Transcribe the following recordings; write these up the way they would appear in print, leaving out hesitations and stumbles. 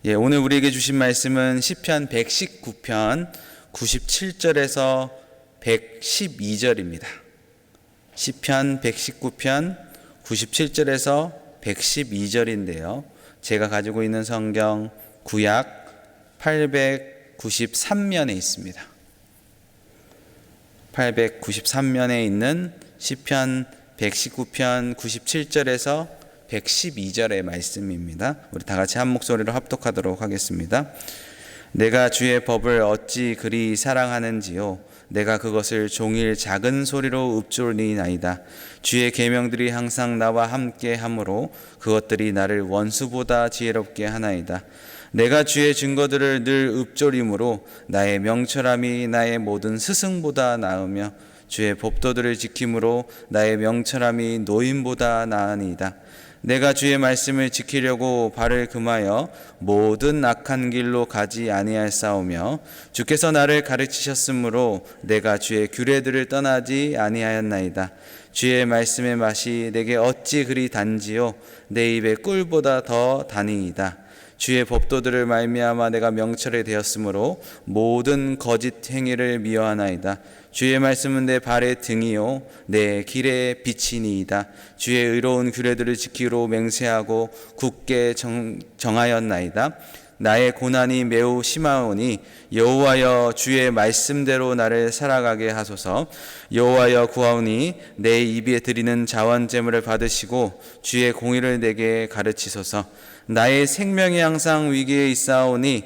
오늘 우리에게 주신 말씀은 시편 119편 97절에서 112절입니다. 시편 119편 97절에서 112절인데요. 제가 가지고 있는 성경 구약 893면에 있습니다. 893면에 있는 시편 119편 97절에서 112절의 말씀입니다. 우리 다 같이 한 목소리로 합독하도록 하겠습니다. 내가 주의 법을 어찌 그리 사랑하는지요. 내가 그것을 종일 작은 소리로 읊조리나이다. 주의 계명들이 항상 나와 함께 하므로 그것들이 나를 원수보다 지혜롭게 하나이다. 내가 주의 증거들을 늘 읊조림으로 나의 명철함이 나의 모든 스승보다 나으며 주의 법도들을 지킴으로 나의 명철함이 노인보다 나으니이다. 내가 주의 말씀을 지키려고 발을 금하여 모든 악한 길로 가지 아니하였사오며 주께서 나를 가르치셨으므로 내가 주의 규례들을 떠나지 아니하였나이다. 주의 말씀의 맛이 내게 어찌 그리 단지요 내 입의 꿀보다 더 다니이다. 주의 법도들을 말미암아 내가 명철이 되었으므로 모든 거짓 행위를 미워하나이다. 주의 말씀은 내 발의 등이요 내 길의 빛이니이다. 주의 의로운 규례들을 지키기로 맹세하고 굳게 정하였나이다. 나의 고난이 매우 심하오니 여호와여 주의 말씀대로 나를 살아가게 하소서. 여호와여 구하오니 내 입에 드리는 자원 제물을 받으시고 주의 공의를 내게 가르치소서. 나의 생명이 항상 위기에 있사오나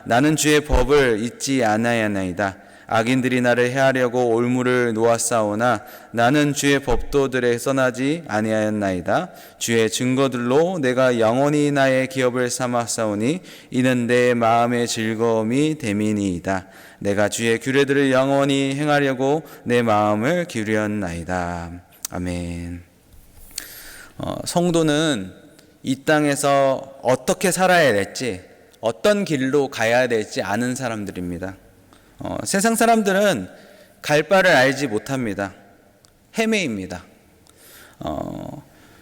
나는 주의 법을 잊지 아니하나이다. 악인들이 나를 해하려고 올무를 놓았사오나 나는 주의 법도들에 써나지 아니하였나이다. 주의 증거들로 내가 영원히 나의 기업을 삼았사오니 이는 내 마음의 즐거움이 됨이니이다. 내가 주의 규례들을 영원히 행하려고 내 마음을 기울였나이다. 아멘. 성도는 이 땅에서 어떻게 살아야 될지, 어떤 길로 가야 될지 아는 사람들입니다. 세상 사람들은 갈 바를 알지 못합니다. 헤매입니다.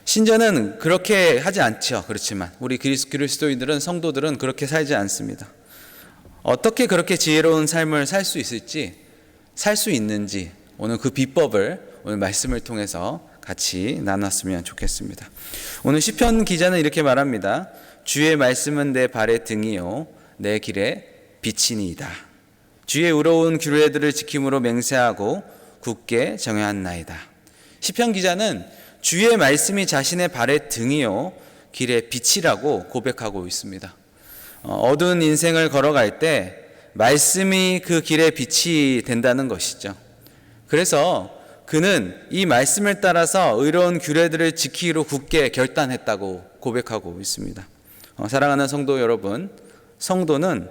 신자는 그렇게 하지 않죠. 그렇지만 우리 그리스도인들은, 성도들은 그렇게 살지 않습니다. 어떻게 그렇게 지혜로운 삶을 살 수 있을지, 살 수 있는지 오늘 그 비법을 오늘 말씀을 통해서 같이 나눴으면 좋겠습니다. 오늘 시편 기자는 이렇게 말합니다. 주의 말씀은 내 발의 등이요 내 길의 빛이니이다. 주의 의로운 규례들을 지킴으로 맹세하고 굳게 정하였나이다. 시편 기자는 주의 말씀이 자신의 발의 등이요 길의 빛이라고 고백하고 있습니다. 어두운 인생을 걸어갈 때 말씀이 그 길의 빛이 된다는 것이죠. 그래서 그는 이 말씀을 따라서 의로운 규례들을 지키기로 굳게 결단했다고 고백하고 있습니다. 사랑하는 성도 여러분, 성도는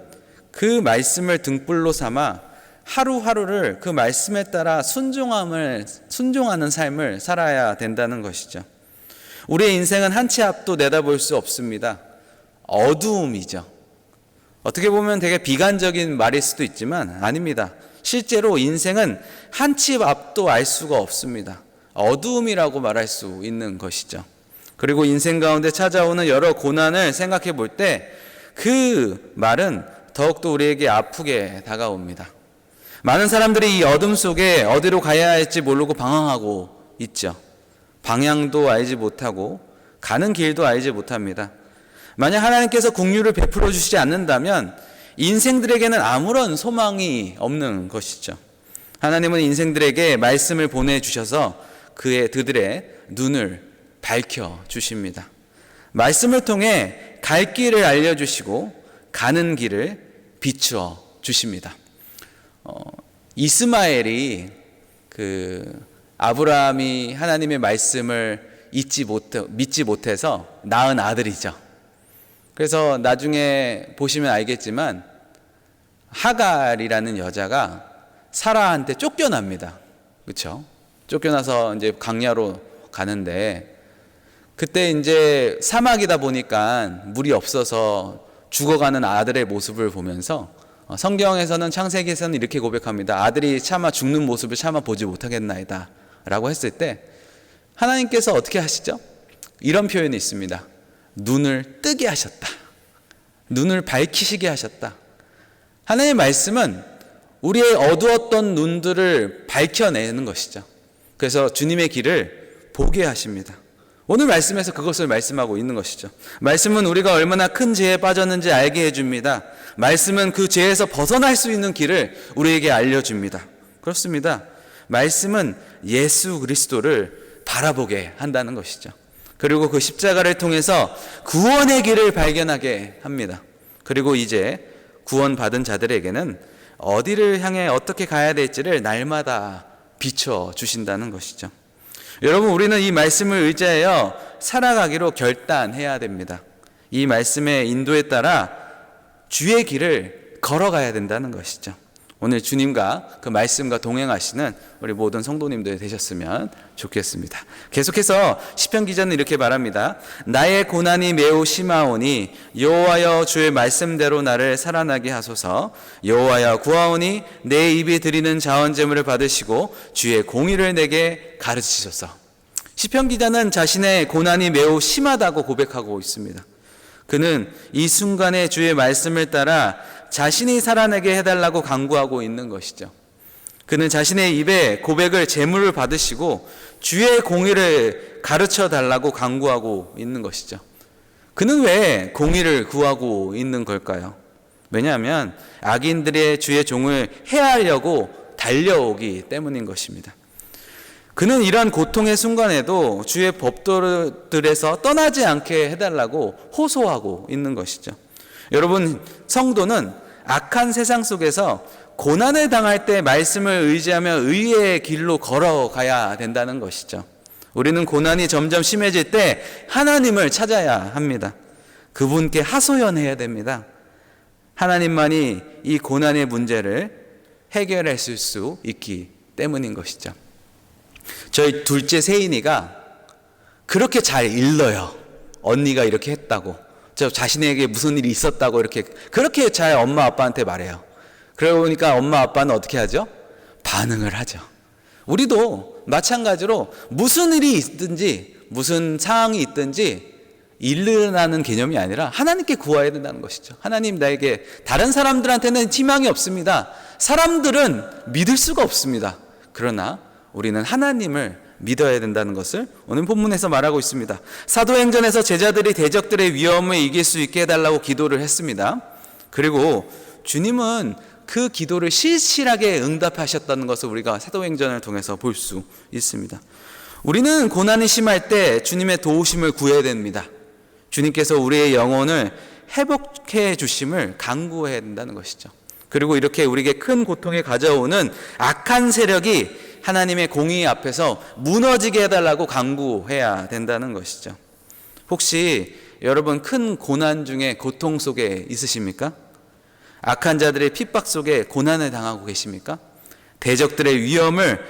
그 말씀을 등불로 삼아 하루하루를 그 말씀에 따라 순종하는 삶을 살아야 된다는 것이죠. 우리의 인생은 한 치 앞도 내다볼 수 없습니다. 어두움이죠. 어떻게 보면 되게 비관적인 말일 수도 있지만 아닙니다. 실제로 인생은 한 치 앞도 알 수가 없습니다. 어두움이라고 말할 수 있는 것이죠. 그리고 인생 가운데 찾아오는 여러 고난을 생각해 볼 때 그 말은 더욱더 우리에게 아프게 다가옵니다. 많은 사람들이 이 어둠 속에 어디로 가야 할지 모르고 방황하고 있죠. 방향도 알지 못하고 가는 길도 알지 못합니다. 만약 하나님께서 긍휼을 베풀어 주시지 않는다면 인생들에게는 아무런 소망이 없는 것이죠. 하나님은 인생들에게 말씀을 보내주셔서 그들의 눈을 밝혀 주십니다. 말씀을 통해 갈 길을 알려주시고 가는 길을 비추어 주십니다. 이스마엘이 아브라함이 하나님의 말씀을 믿지 못해서 낳은 아들이죠. 그래서 나중에 보시면 알겠지만 하갈이라는 여자가 사라한테 쫓겨납니다. 그렇죠? 쫓겨나서 이제 광야로 가는데 그때 이제 사막이다 보니까 물이 없어서 죽어가는 아들의 모습을 보면서 성경에서는 창세기에서는 이렇게 고백합니다. 아들이 차마 죽는 모습을 차마 보지 못하겠나이다 라고 했을 때 하나님께서 어떻게 하시죠? 이런 표현이 있습니다. 눈을 뜨게 하셨다. 눈을 밝히시게 하셨다. 하나님의 말씀은 우리의 어두웠던 눈들을 밝혀내는 것이죠. 그래서 주님의 길을 보게 하십니다. 오늘 말씀에서 그것을 말씀하고 있는 것이죠. 말씀은 우리가 얼마나 큰 죄에 빠졌는지 알게 해줍니다. 말씀은 그 죄에서 벗어날 수 있는 길을 우리에게 알려줍니다. 그렇습니다. 말씀은 예수 그리스도를 바라보게 한다는 것이죠. 그리고 그 십자가를 통해서 구원의 길을 발견하게 합니다. 그리고 이제 구원받은 자들에게는 어디를 향해 어떻게 가야 될지를 날마다 비춰주신다는 것이죠. 여러분, 우리는 이 말씀을 의지하여 살아가기로 결단해야 됩니다. 이 말씀의 인도에 따라 주의 길을 걸어가야 된다는 것이죠. 오늘 주님과 그 말씀과 동행하시는 우리 모든 성도님들 되셨으면 좋겠습니다. 계속해서 시편 기자는 이렇게 말합니다. 나의 고난이 매우 심하오니 여호와여 주의 말씀대로 나를 살아나게 하소서. 여호와여 구하오니 내 입이 드리는 자원 제물을 받으시고 주의 공의를 내게 가르치소서. 시편 기자는 자신의 고난이 매우 심하다고 고백하고 있습니다. 그는 이 순간에 주의 말씀을 따라 자신이 살아내게 해달라고 간구하고 있는 것이죠. 그는 자신의 입에 고백을 제물을 받으시고 주의 공의를 가르쳐 달라고 간구하고 있는 것이죠. 그는 왜 공의를 구하고 있는 걸까요? 왜냐하면 악인들의 주의 종을 해하려고 달려오기 때문인 것입니다. 그는 이러한 고통의 순간에도 주의 법도들에서 떠나지 않게 해달라고 호소하고 있는 것이죠. 여러분, 성도는 악한 세상 속에서 고난을 당할 때 말씀을 의지하며 의의 길로 걸어가야 된다는 것이죠. 우리는 고난이 점점 심해질 때 하나님을 찾아야 합니다. 그분께 하소연해야 됩니다. 하나님만이 이 고난의 문제를 해결하실 수 있기 때문인 것이죠. 저희 둘째 세인이가 그렇게 잘 일러요. 언니가 이렇게 했다고, 저 자신에게 무슨 일이 있었다고 그렇게 잘 엄마 아빠한테 말해요. 그러고 보니까 엄마 아빠는 어떻게 하죠? 반응을 하죠. 우리도 마찬가지로 무슨 일이 있든지 무슨 상황이 있든지 일어나는 개념이 아니라 하나님께 구해야 된다는 것이죠. 하나님, 나에게 다른 사람들한테는 희망이 없습니다. 사람들은 믿을 수가 없습니다. 그러나 우리는 하나님을 믿어야 된다는 것을 오늘 본문에서 말하고 있습니다. 사도행전에서 제자들이 대적들의 위험을 이길 수 있게 해달라고 기도를 했습니다. 그리고 주님은 그 기도를 실실하게 응답하셨다는 것을 우리가 사도행전을 통해서 볼 수 있습니다. 우리는 고난이 심할 때 주님의 도우심을 구해야 됩니다. 주님께서 우리의 영혼을 회복해 주심을 간구해야 된다는 것이죠. 그리고 이렇게 우리에게 큰 고통에 가져오는 악한 세력이 하나님의 공의 앞에서 무너지게 해달라고 간구해야 된다는 것이죠. 혹시 여러분 큰 고난 중에 고통 속에 있으십니까? 악한 자들의 핍박 속에 고난을 당하고 계십니까? 대적들의 위험을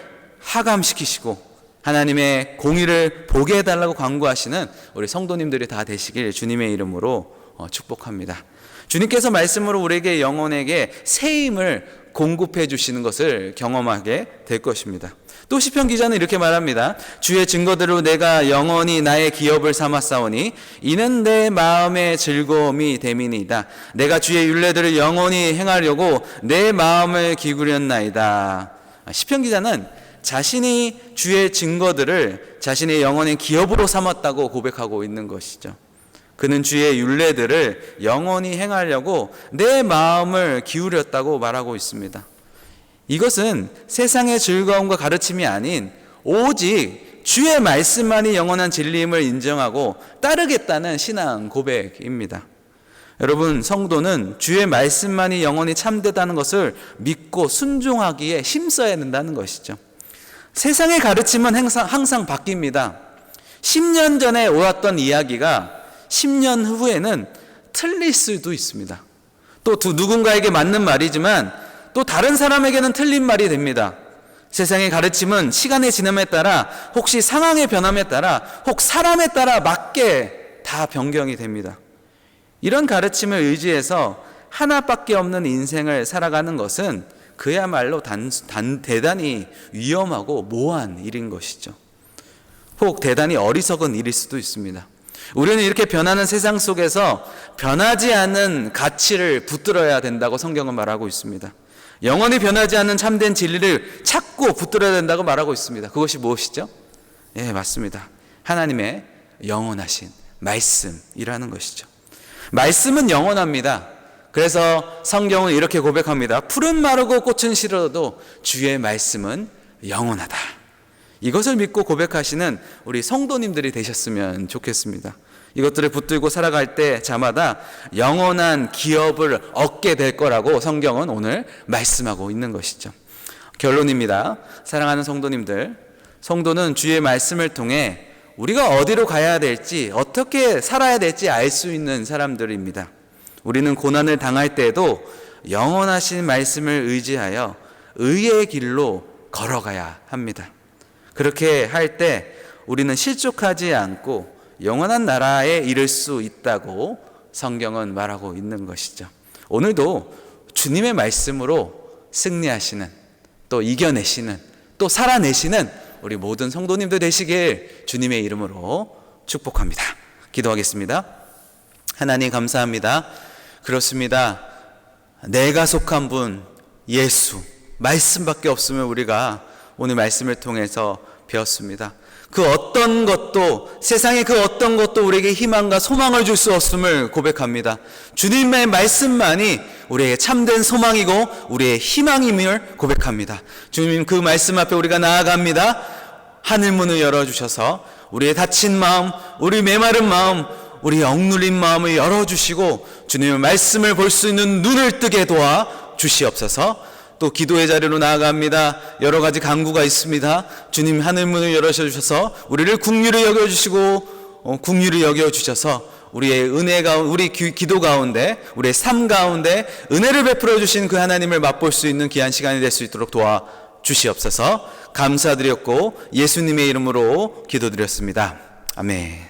하감시키시고 하나님의 공의를 보게 해달라고 간구하시는 우리 성도님들이 다 되시길 주님의 이름으로 축복합니다. 주님께서 말씀으로 우리에게 영혼에게 새 힘을 공급해 주시는 것을 경험하게 될 것입니다. 또 시편 기자는 이렇게 말합니다. 주의 증거대로 내가 영원히 나의 기업을 삼았사오니 이는 내 마음의 즐거움이 됨이니이다. 내가 주의 율례들을 영원히 행하려고 내 마음을 기울였나이다. 시편 기자는 자신이 주의 증거들을 자신의 영혼의 기업으로 삼았다고 고백하고 있는 것이죠. 그는 주의 율례들을 영원히 행하려고 내 마음을 기울였다고 말하고 있습니다. 이것은 세상의 즐거움과 가르침이 아닌 오직 주의 말씀만이 영원한 진리임을 인정하고 따르겠다는 신앙 고백입니다. 여러분, 성도는 주의 말씀만이 영원히 참되다는 것을 믿고 순종하기에 힘써야 된다는 것이죠. 세상의 가르침은 항상 바뀝니다. 10년 전에 옳았던 이야기가 10년 후에는 틀릴 수도 있습니다. 또 누군가에게 맞는 말이지만 또 다른 사람에게는 틀린 말이 됩니다. 세상의 가르침은 시간의 지남에 따라 혹시 상황의 변함에 따라 혹 사람에 따라 맞게 다 변경이 됩니다. 이런 가르침을 의지해서 하나밖에 없는 인생을 살아가는 것은 그야말로 대단히 위험하고 모호한 일인 것이죠. 혹 대단히 어리석은 일일 수도 있습니다. 우리는 이렇게 변하는 세상 속에서 변하지 않는 가치를 붙들어야 된다고 성경은 말하고 있습니다. 영원히 변하지 않는 참된 진리를 찾고 붙들어야 된다고 말하고 있습니다. 그것이 무엇이죠? 예, 맞습니다. 하나님의 영원하신 말씀이라는 것이죠. 말씀은 영원합니다. 그래서 성경은 이렇게 고백합니다. 풀은 마르고 꽃은 시들어도 주의 말씀은 영원하다. 이것을 믿고 고백하시는 우리 성도님들이 되셨으면 좋겠습니다. 이것들을 붙들고 살아갈 때 자마다 영원한 기업을 얻게 될 거라고 성경은 오늘 말씀하고 있는 것이죠. 결론입니다. 사랑하는 성도님들, 성도는 주의 말씀을 통해 우리가 어디로 가야 될지, 어떻게 살아야 될지 알 수 있는 사람들입니다. 우리는 고난을 당할 때에도 영원하신 말씀을 의지하여 의의 길로 걸어가야 합니다. 그렇게 할 때 우리는 실족하지 않고 영원한 나라에 이를 수 있다고 성경은 말하고 있는 것이죠. 오늘도 주님의 말씀으로 승리하시는, 또 이겨내시는, 또 살아내시는 우리 모든 성도님들 되시길 주님의 이름으로 축복합니다. 기도하겠습니다. 하나님 감사합니다. 그렇습니다. 내가 속한 분 예수 말씀밖에 없으면 우리가 오늘 말씀을 통해서 배웠습니다. 그 어떤 것도, 세상의 그 어떤 것도 우리에게 희망과 소망을 줄 수 없음을 고백합니다. 주님의 말씀만이 우리에게 참된 소망이고 우리의 희망임을 고백합니다. 주님, 그 말씀 앞에 우리가 나아갑니다. 하늘문을 열어주셔서 우리의 다친 마음, 우리 메마른 마음, 우리 억눌린 마음을 열어주시고 주님의 말씀을 볼 수 있는 눈을 뜨게 도와 주시옵소서. 또 기도의 자리로 나아갑니다. 여러 가지 간구가 있습니다. 주님 하늘문을 열어주셔서 우리를 긍휼히 여겨주시고 긍휼히 여겨주셔서 우리의 은혜 가운데, 우리 기도 가운데, 우리의 삶 가운데 은혜를 베풀어 주신 그 하나님을 맛볼 수 있는 귀한 시간이 될 수 있도록 도와 주시옵소서. 감사드렸고 예수님의 이름으로 기도드렸습니다. 아멘.